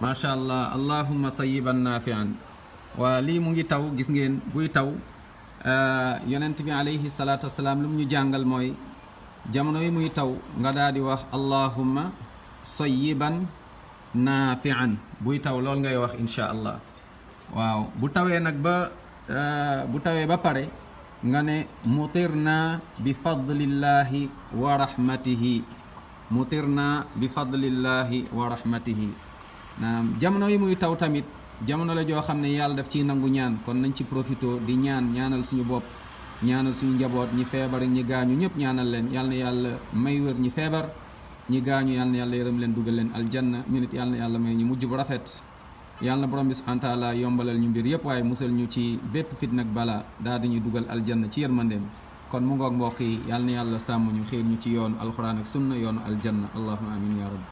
macha allah allahumma sayyiban nafian waa lii mu ngi taw gis ngeen buy taw yonent bi alayhi salaatu wasalaam lu mu ñu jàngal mooy jamono yi muy taw nga daal di wax allahumma sayyiban nafian buy taw loolu ngay wax insha allah waaw bu tawee nag ba pare nga ne mutirna bi fadlillahi wa rahmatihi mutirna bi fadlillahi wa rahmatihi naam jamono yi muy taw tamit jamono la joo xam ne yàlla daf ciy nangu ñaan kon nañ ci profito di ñaanal suñu bopp ñaanal suñu njaboot ñi feebar ñi gaañu ñëpp ñaanal leen yàlla na yàlla may wér ñi feebar ñi gaañu yàlla na yàlla yërëm leen dugal leen aljanna ñu nit yàlla na yàlla may ñu mujj bu rafet yàlla na borom bi subhanahu wa taala yombalal ñu mbir yëpp waaye musal ñu ci bépp fitna ak bala daal di ñu dugal aljanna ci yërmandeem kon mu ngoog mbokk yi yàlla na yàlla sàmm ñu xiir ñu ci yoonu alquran ak sunna yoonu aljanna allahumma amin ya rabbi